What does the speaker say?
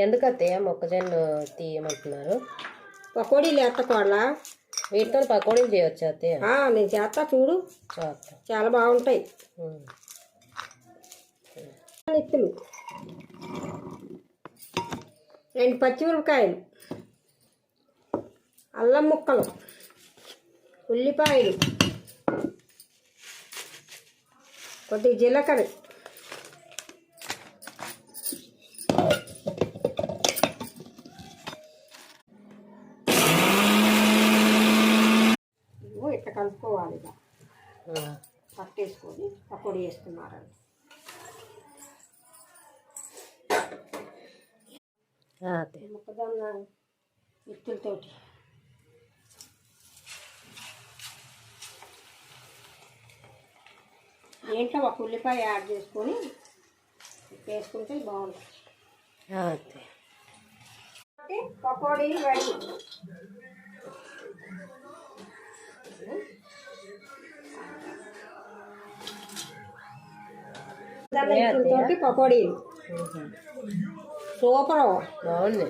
ఎందుకు అత్తయ్య మొక్కజొన్న తీయమంటున్నారు? పకోడీలు ఎత్తకోడలా వీటితో పకోడీలు చేయవచ్చు అత్తయ్య? నేను చేస్తా చూడు, చాలా బాగుంటాయి. ఇత్తులు 2 పచ్చిమిరపకాయలు, అల్లం ముక్కలు, ఉల్లిపాయలు, కొద్దిగా జీలకర్ర, ఇట్లా కలుపుకోవాలి. పట్టేసుకొని పకోడీ వేసుకున్నారండి. మొక్కజొన్న విత్తులతోటి దీంట్లో ఒక ఉల్లిపాయ యాడ్ చేసుకొని వేసుకుంటే బాగుంటుంది. పకోడీ రెడీ. విత్తులతోటి పకోడీలు సూపర్, బాగుంది.